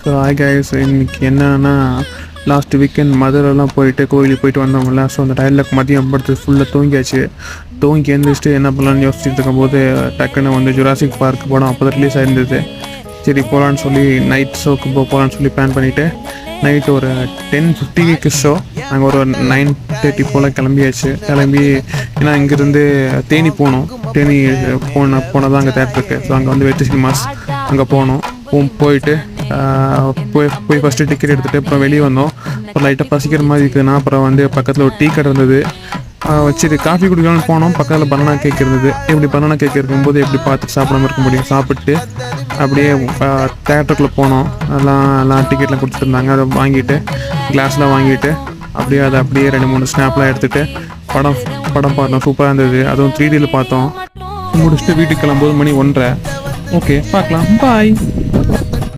So hi guys, இன்னைக்கு என்னன்னா last weekend மதுரெல்லாம் போயிட்டு கோயிலுக்கு போயிட்டு வந்தோம்ல. ஸோ அந்த டயரில் மதியம் படுத்து ஃபுல்லாக தூங்கியாச்சு. தூங்கி எழுந்திரிச்சிட்டு என்ன பண்ணலான்னு யோசிச்சுட்டு இருக்கும்போது டக்குன்னு வந்து ஜுராசிக் பார்க் போனோம். அப்போ தான் ரிலீஸ் ஆயிருந்தது. சரி போகலான்னு சொல்லி நைட் ஷோக்கு போகலான்னு சொல்லி பிளான் பண்ணிவிட்டு நைட்டு ஒரு 10:50க்கு ஷோ. நாங்கள் ஒரு 9:30 போல் கிளம்பியாச்சு. ஏன்னா இங்கேருந்து தேனி போனோம். தேனி போனால் தான் அங்கே தேட்டர் இருக்குது. ஸோ அங்கே வந்து வெற்றி சினிமாஸ் அங்கே போனோம். போயிட்டு போய் ஃபஸ்ட்டு டிக்கெட் எடுத்துகிட்டு அப்புறம் வெளியே வந்தோம். அப்புறம் லைட்டாக பசிக்கிற மாதிரி இருக்குதுன்னா அப்புறம் வந்து பக்கத்தில் ஒரு டீ கடை இருந்தது. வச்சுட்டு காஃபி குடிக்கலாம்னு போனோம். பக்கத்தில் பனானா கேக் இருந்தது. எப்படி பனானா கேக் இருக்கும்போது எப்படி பார்த்துட்டு சாப்பிடாம இருக்க முடியும்? சாப்பிட்டு அப்படியே தேட்டருக்குள்ளே போனோம். எல்லாம் டிக்கெட்லாம் கொடுத்துருந்தாங்க. அதை வாங்கிட்டு கிளாஸ்லாம் வாங்கிட்டு அப்படியே 2-3 ஸ்னாப்லாம் எடுத்துகிட்டு படம் பார்த்தோம். சூப்பராக இருந்தது. அதுவும் 3Dயில் பார்த்தோம். முடிச்சுட்டு வீட்டுக்கு கிளம்பும்போது மணி 1:30. ஓகே, பார்க்கலாம். பாய்.